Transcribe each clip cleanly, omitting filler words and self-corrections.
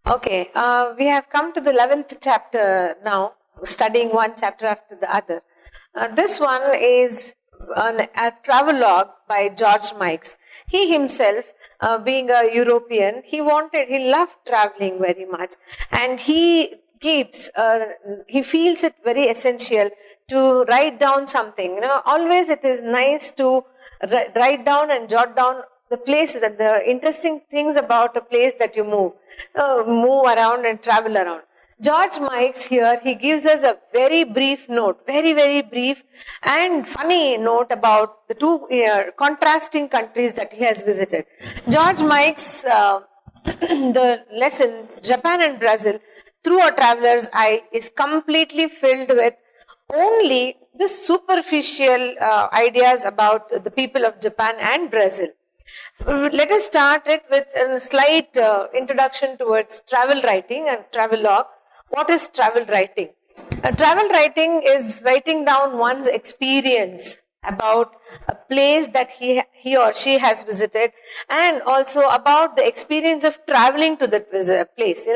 Okay, we have come to the 11th chapter now, studying one chapter after the other. This one is a travelogue by George Mikes. He himself, being a European, he loved traveling very much, and he feels it very essential to write down something. Always it is nice to write down and jot down the places and the interesting things about a place that you move around and travel around. George Mikes here, he gives us a very brief note, very brief and funny note about the two contrasting countries that he has visited. George Mikes, the lesson, Japan and Brazil, through a traveler's eye, is completely filled with only the superficial ideas about the people of Japan and Brazil. Let us start it with a slight introduction towards travel writing and travelogue. What is travel writing? Travel writing is writing down one's experience about a place that he or she has visited, and also about the experience of traveling to that place.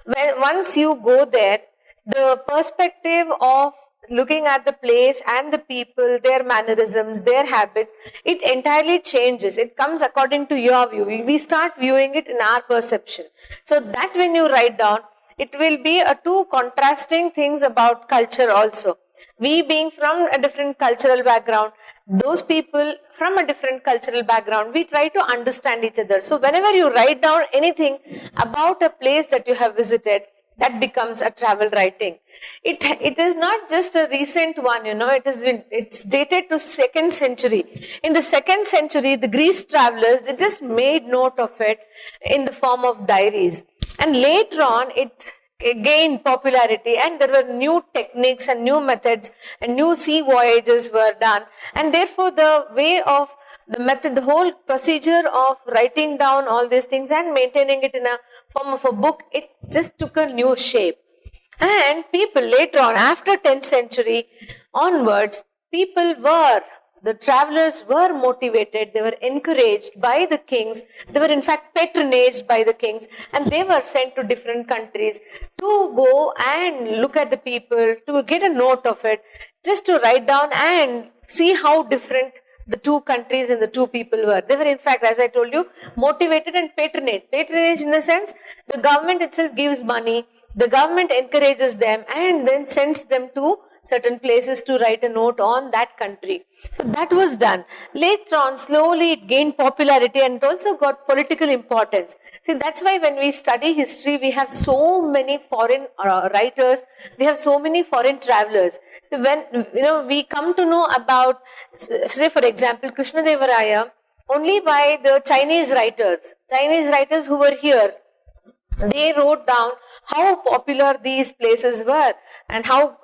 Once you go there, the perspective of looking at the place and the people, their mannerisms, their habits, it entirely changes. It comes according to your view. We start viewing it in our perception. So that when you write down, it will be two contrasting things about culture also. We being from a different cultural background, those people from a different cultural background, we try to understand each other. So whenever you write down anything about a place that you have visited, that becomes a travel writing. It is not just a recent one, it's dated to 2nd century. In the 2nd century, the Greece travelers, they just made note of it in the form of diaries. And later on, it gained popularity, and there were new techniques and new methods and new sea voyages were done. And therefore, the way of the method, the whole procedure of writing down all these things and maintaining it in a form of a book, it just took a new shape. And people later on, after 10th century onwards, the travelers were motivated, they were encouraged by the kings, they were in fact patronaged by the kings, and they were sent to different countries to go and look at the people, to get a note of it, just to write down and see how different the two countries and the two people were. They were in fact, as I told you, motivated and patronage. Patronage in the sense, the government itself gives money, the government encourages them and then sends them to certain places to write a note on that country. So that was done. Later on, slowly it gained popularity and it also got political importance. See, that's why when we study history, we have so many foreign writers, we have so many foreign travelers. So when we come to know about, say for example, Krishnadeva Raya, only by the Chinese writers who were here, they wrote down how popular these places were and how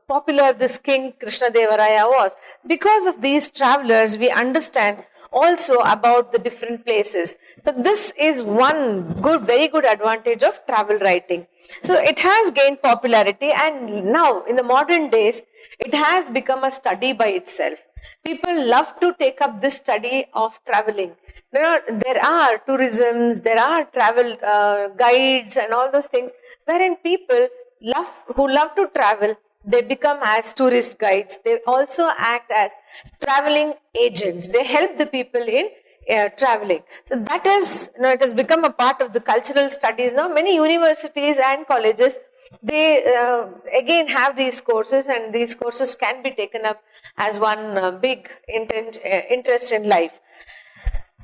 popular this king Krishnadeva Raya was. Because of these travelers, we understand also about the different places. So this is one very good advantage of travel writing. So it has gained popularity, and now in the modern days, it has become a study by itself. People love to take up this study of traveling. There are tourisms, there are travel guides and all those things, wherein people who love to travel, they become as tourist guides. They also act as traveling agents. They help the people in traveling. So that is, it has become a part of the cultural studies now. Many universities and colleges, they again have these courses, and these courses can be taken up as one big interest in life.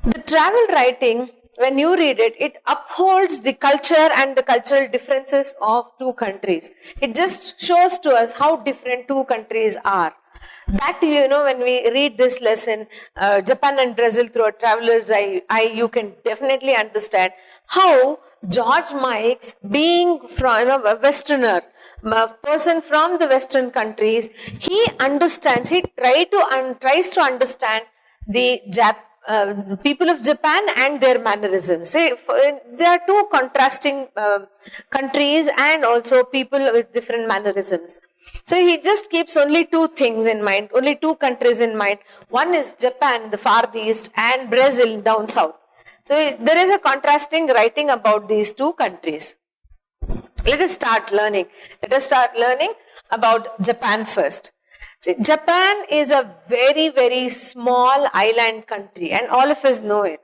The travel writing, when you read it, it upholds the culture and the cultural differences of two countries. It just shows to us how different two countries are. That, when we read this lesson, Japan and Brazil through a traveler's eye, you can definitely understand how George Mikes, being from a Westerner, a person from the Western countries, he understands, he tries to understand the people of Japan and their mannerisms. See, there are two contrasting countries and also people with different mannerisms. So he just keeps only two things in mind, only two countries in mind. One is Japan, the far east, and Brazil down south. So there is a contrasting writing about these two countries. Let us start learning. Let us start learning about Japan first. See, Japan is a very, very small island country, and all of us know it.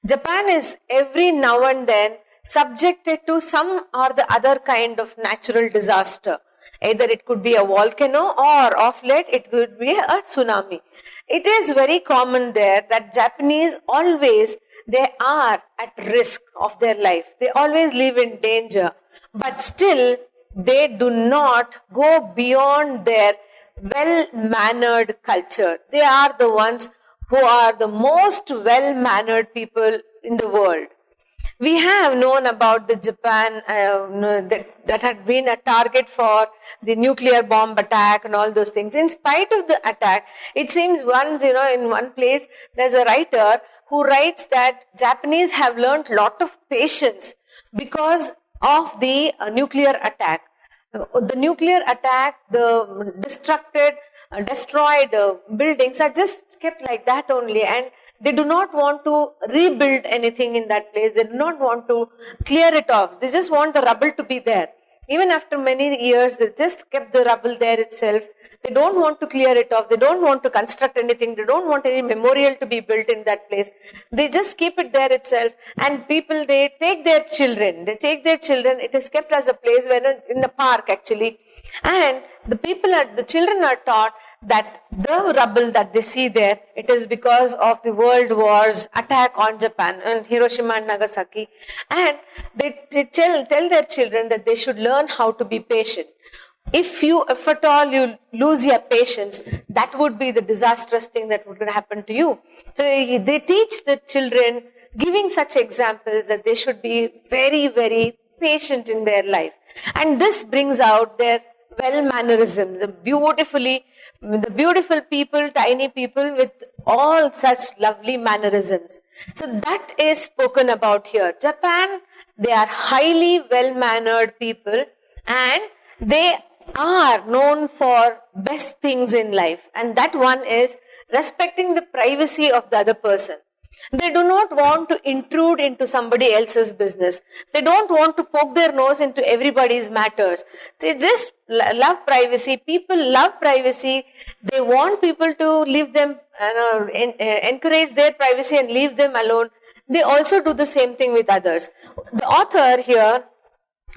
Japan is every now and then subjected to some or the other kind of natural disaster. Either it could be a volcano, or of late it could be a tsunami. It is very common there that Japanese always, they are at risk of their life. They always live in danger, but still they do not go beyond their well-mannered culture. They are the ones who are the most well-mannered people in the world. We have known about the Japan that had been a target for the nuclear bomb attack and all those things. In spite of the attack, it seems once, in one place, there's a writer who writes that Japanese have learned lot of patience because of the nuclear attack. The nuclear attack, the destroyed buildings are just kept like that only, and they do not want to rebuild anything in that place. They do not want to clear it off. They just want the rubble to be there. Even after many years, they just kept the rubble there itself. They don't want to clear it off. They don't want to construct anything. They don't want any memorial to be built in that place. They just keep it there itself. And people, they take their children. It is kept as a place where, in the park actually. And the children are taught that the rubble that they see there, it is because of the World War's attack on Japan and Hiroshima and Nagasaki. And they tell their children that they should learn how to be patient. If at all you lose your patience, that would be the disastrous thing that would happen to you. So they teach the children, giving such examples that they should be very, very patient in their life. And this brings out their well-mannerisms, the beautiful people, tiny people with all such lovely mannerisms. So that is spoken about here. Japan, they are highly well-mannered people, and they are known for best things in life. And that one is respecting the privacy of the other person. They do not want to intrude into somebody else's business. They don't want to poke their nose into everybody's matters. They just love privacy. People love privacy. They want people to leave them, encourage their privacy and leave them alone. They also do the same thing with others. The author here,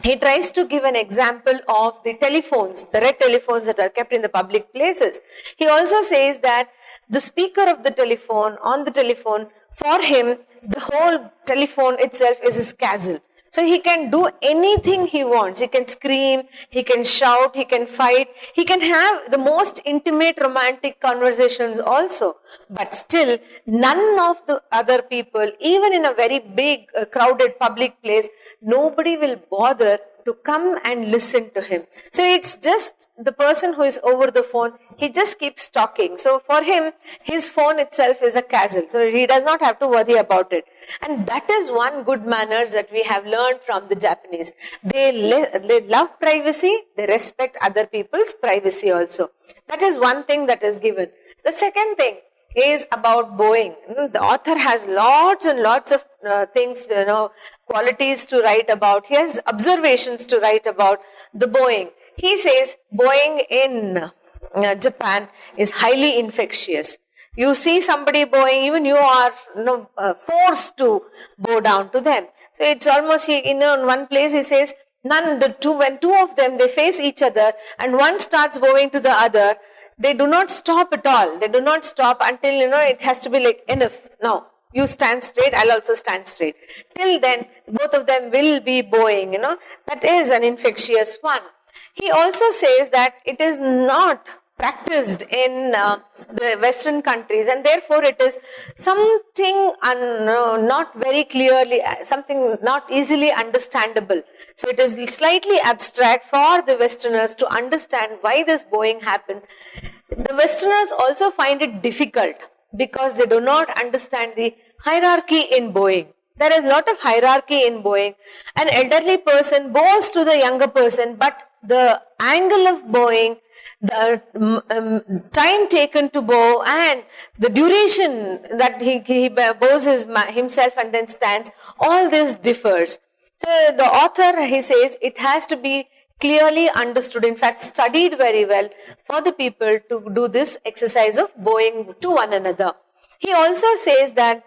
he tries to give an example of the telephones, the red telephones that are kept in the public places. He also says that the speaker of the telephone, on the telephone, for him, the whole telephone itself is his castle. So he can do anything he wants. He can scream, he can shout, he can fight, he can have the most intimate romantic conversations also. But still, none of the other people, even in a very big crowded public place, nobody will bother to come and listen to him. So it's just the person who is over the phone, he just keeps talking. So for him, his phone itself is a castle. So he does not have to worry about it. And that is one good manners that we have learned from the Japanese. They love privacy, they respect other people's privacy also. That is one thing that is given. The second thing is about bowing. The author has lots and lots of things, qualities to write about. He has observations to write about the bowing. He says bowing in Japan is highly infectious. You see somebody bowing, even you are forced to bow down to them. So it's almost, in one place he says, when two of them, they face each other and one starts bowing to the other, they do not stop at all. They do not stop until, it has to be like, enough. Now, you stand straight, I'll also stand straight. Till then, both of them will be bowing, That is an infectious one. He also says that it is not practiced in the Western countries, and therefore it is something not very clearly, something not easily understandable. So it is slightly abstract for the Westerners to understand why this bowing happens. The Westerners also find it difficult because they do not understand the hierarchy in bowing. There is a lot of hierarchy in bowing. An elderly person bows to the younger person, but the angle of bowing, the time taken to bow, and the duration that he bows himself and then stands, all this differs. So the author, he says, it has to be clearly understood, in fact studied very well, for the people to do this exercise of bowing to one another. He also says that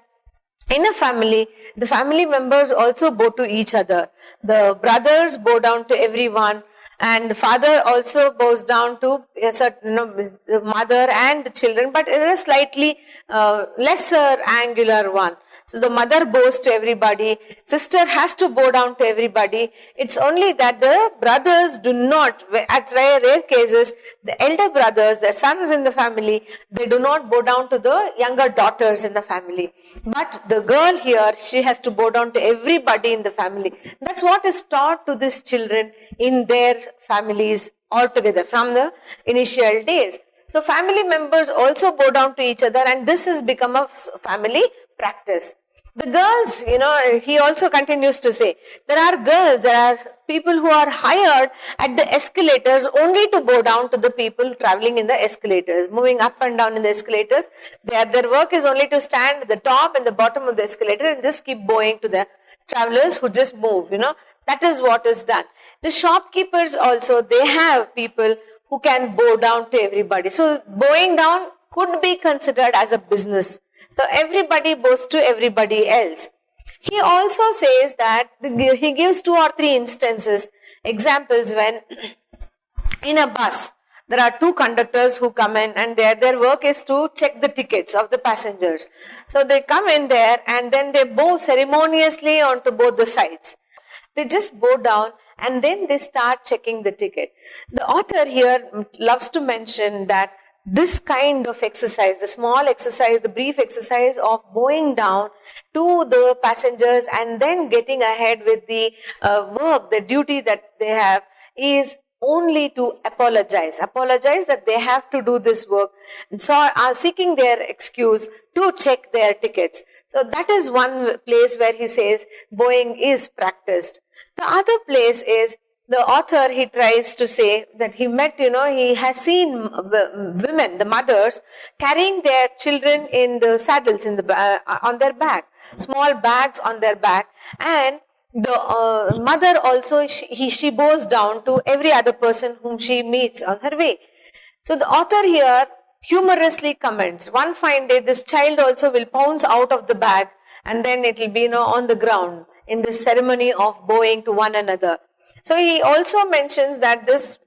in a family, the family members also bow to each other. The brothers bow down to everyone, and the father also bows down to a certain, the mother and the children, but in a slightly lesser angular one. So the mother bows to everybody, sister has to bow down to everybody. It's only that the brothers do not, at rare cases, the elder brothers, the sons in the family, they do not bow down to the younger daughters in the family. But the girl here, she has to bow down to everybody in the family. That's what is taught to these children in their families altogether from the initial days. So family members also bow down to each other, and this has become a family practice. The girls, he also continues to say, there are people who are hired at the escalators only to bow down to the people traveling in the escalators, moving up and down in the escalators. Their work is only to stand at the top and the bottom of the escalator and just keep bowing to the travelers who just move, That is what is done. The shopkeepers also, they have people who can bow down to everybody. So bowing down could be considered as a business. So everybody bows to everybody else. He also says that he gives 2 or 3 instances, examples when in a bus there are 2 conductors who come in, and their work is to check the tickets of the passengers. So they come in there and then they bow ceremoniously onto both the sides. They just bow down and then they start checking the ticket. The author here loves to mention that this kind of exercise, the small exercise, the brief exercise of bowing down to the passengers and then getting ahead with the work, the duty that they have, is only to apologize that they have to do this work, and so are seeking their excuse to check their tickets. So that is one place where he says bowing is practiced. The other place is, the author, he tries to say that he met, he has seen women, the mothers, carrying their children in the saddles on their back, small bags on their back, and the mother also, she bows down to every other person whom she meets on her way. So the author here humorously comments, one fine day this child also will pounce out of the bag, and then it will be on the ground in this ceremony of bowing to one another. So he also mentions that this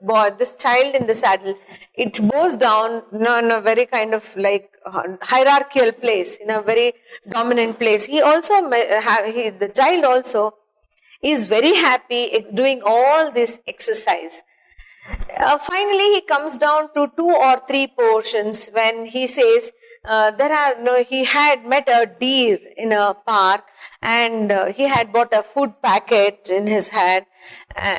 child in the saddle, it bows down in a very kind of like hierarchical place, in a very dominant place. He also, the child also is very happy doing all this exercise. Finally, he comes down to 2 or 3 portions when he says he had met a deer in a park, and he had bought a food packet in his hand.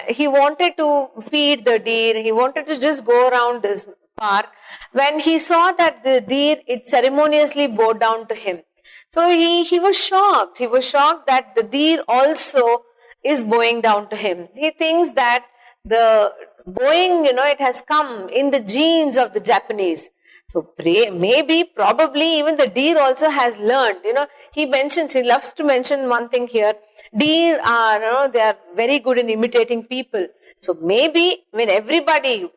He wanted to feed the deer. He wanted to just go around this park. When he saw that the deer, it ceremoniously bowed down to him. So he was shocked. He was shocked that the deer also is bowing down to him. He thinks that the bowing, it has come in the genes of the Japanese. So probably even the deer also has learned, he loves to mention one thing here. Deer are, they are very good in imitating people. So maybe when everybody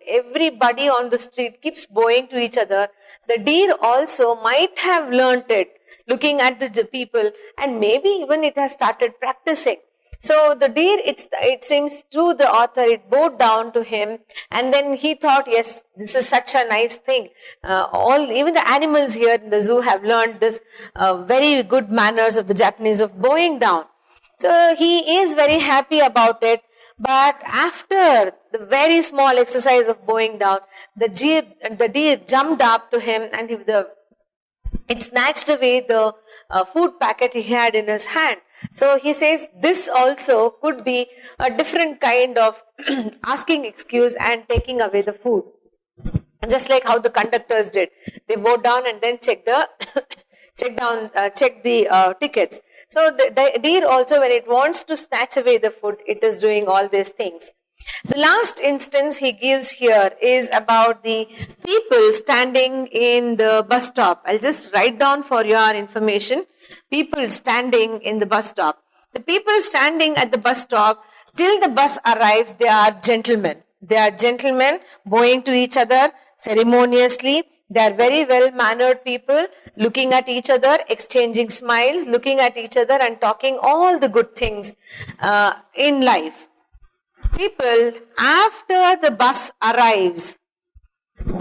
on the street keeps bowing to each other, the deer also might have learnt it, looking at the people, and maybe even it has started practicing. So the deer, it seems to the author, it bowed down to him, and then he thought, yes, this is such a nice thing. Even the animals here in the zoo have learned this very good manners of the Japanese of bowing down. So he is very happy about it. But after the very small exercise of bowing down, the deer jumped up to him, and it snatched away the food packet he had in his hand. So he says this also could be a different kind of asking excuse and taking away the food. Just like how the conductors did. They bowed down and then check the tickets. So the deer also, when it wants to snatch away the food, it is doing all these things. The last instance he gives here is about the people standing in the bus stop. I'll just write down for your information. People standing in the bus stop. the people standing at the bus stop till the bus arrives, they are gentlemen. They are gentlemen bowing to each other ceremoniously. They are very well mannered people, looking at each other, exchanging smiles, looking at each other and talking all the good things in life. People, after the bus arrives,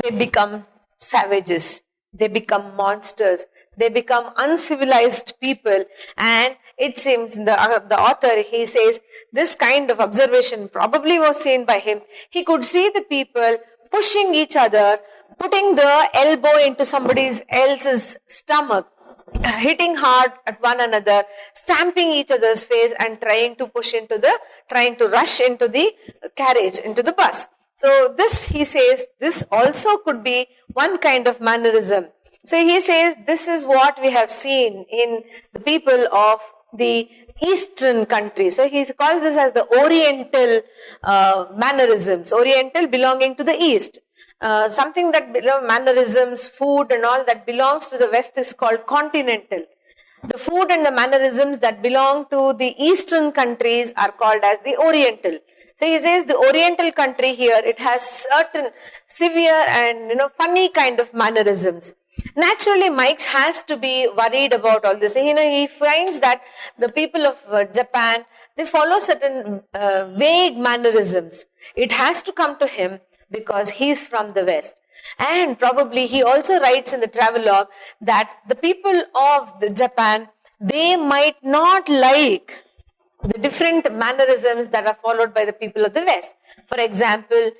they become savages. They become monsters. They become uncivilized people. And it seems the author, he says, this kind of observation probably was seen by him. He could see the people pushing each other, putting the elbow into somebody else's stomach, hitting hard at one another, stamping each other's face and trying to rush into the carriage, into the bus. So this, he says, this also could be one kind of mannerism. So he says, this is what we have seen in the people of the Eastern countries. So he calls this as the Oriental mannerisms, Oriental belonging to the East. Something that mannerisms, food and all that belongs to the West is called continental. The food and the mannerisms that belong to the Eastern countries are called as the Oriental. So he says the Oriental country here, it has certain severe and funny kind of mannerisms. Naturally, Meigs has to be worried about all this. He finds that the people of Japan, they follow certain vague mannerisms. It has to come to him because he's from the West. And probably he also writes in the travelogue that the people of Japan, they might not like the different mannerisms that are followed by the people of the West. For example,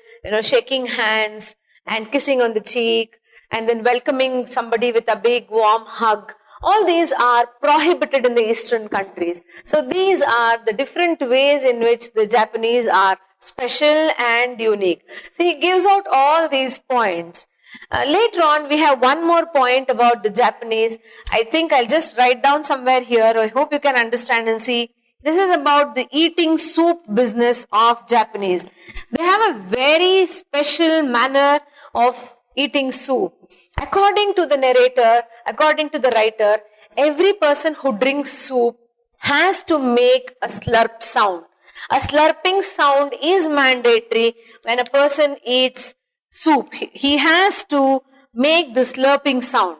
shaking hands and kissing on the cheek and then welcoming somebody with a big warm hug. All these are prohibited in the Eastern countries. So these are the different ways in which the Japanese are special and unique. So he gives out all these points. Later on, we have one more point about the Japanese. I think I'll just write down somewhere here. I hope you can understand and see. This is about the eating soup business of Japanese. They have a very special manner of eating soup. According to the narrator, according to the writer, every person who drinks soup has to make a slurp sound. A slurping sound is mandatory when a person eats soup. He has to make the slurping sound.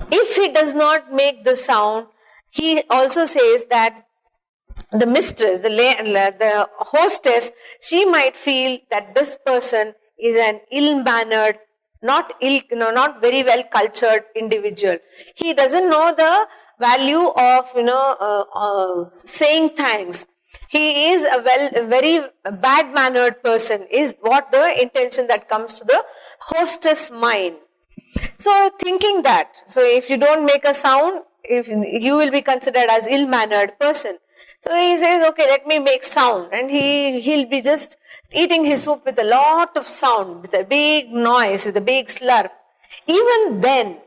If he does not make the sound, he also says that the mistress, the hostess, she might feel that this person is an ill-mannered, not very well cultured individual. He doesn't know the value of saying thanks. He is a very bad-mannered person, is what the intention that comes to the hostess mind. So thinking that, so if you don't make a sound, if you will be considered as ill-mannered person. So he says, okay, let me make sound, and he'll be just eating his soup with a lot of sound, with a big noise, with a big slurp. Even then,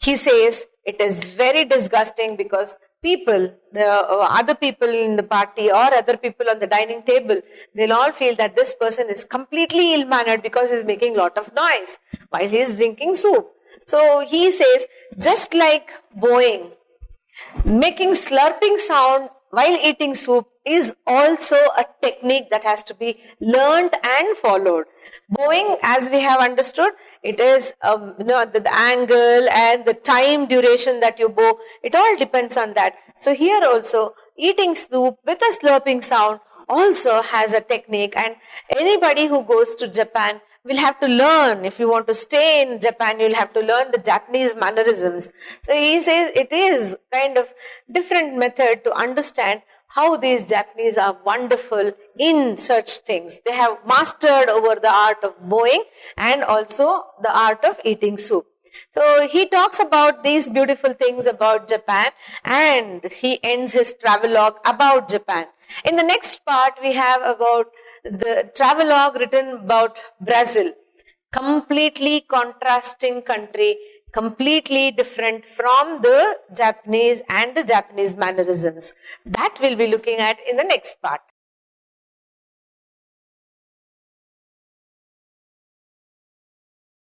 he says, it is very disgusting because people, the other people in the party or other people on the dining table, they'll all feel that this person is completely ill-mannered because he's making a lot of noise while he's drinking soup. So he says, just like bowing, making slurping sound while eating soup is also a technique that has to be learned and followed. Bowing, as we have understood, it is the angle and the time duration that you bow, it all depends on that. So here also, eating soup with a slurping sound also has a technique, and anybody who goes to Japan will have to learn. If you want to stay in Japan, you'll have to learn the Japanese mannerisms. So he says it is kind of different method to understand how these Japanese are wonderful in such things. They have mastered over the art of bowing and also the art of eating soup. So he talks about these beautiful things about Japan, and he ends his travelogue about Japan. In the next part, we have about the travelogue written about Brazil. Completely contrasting country, completely different from the Japanese and the Japanese mannerisms. That we'll be looking at in the next part.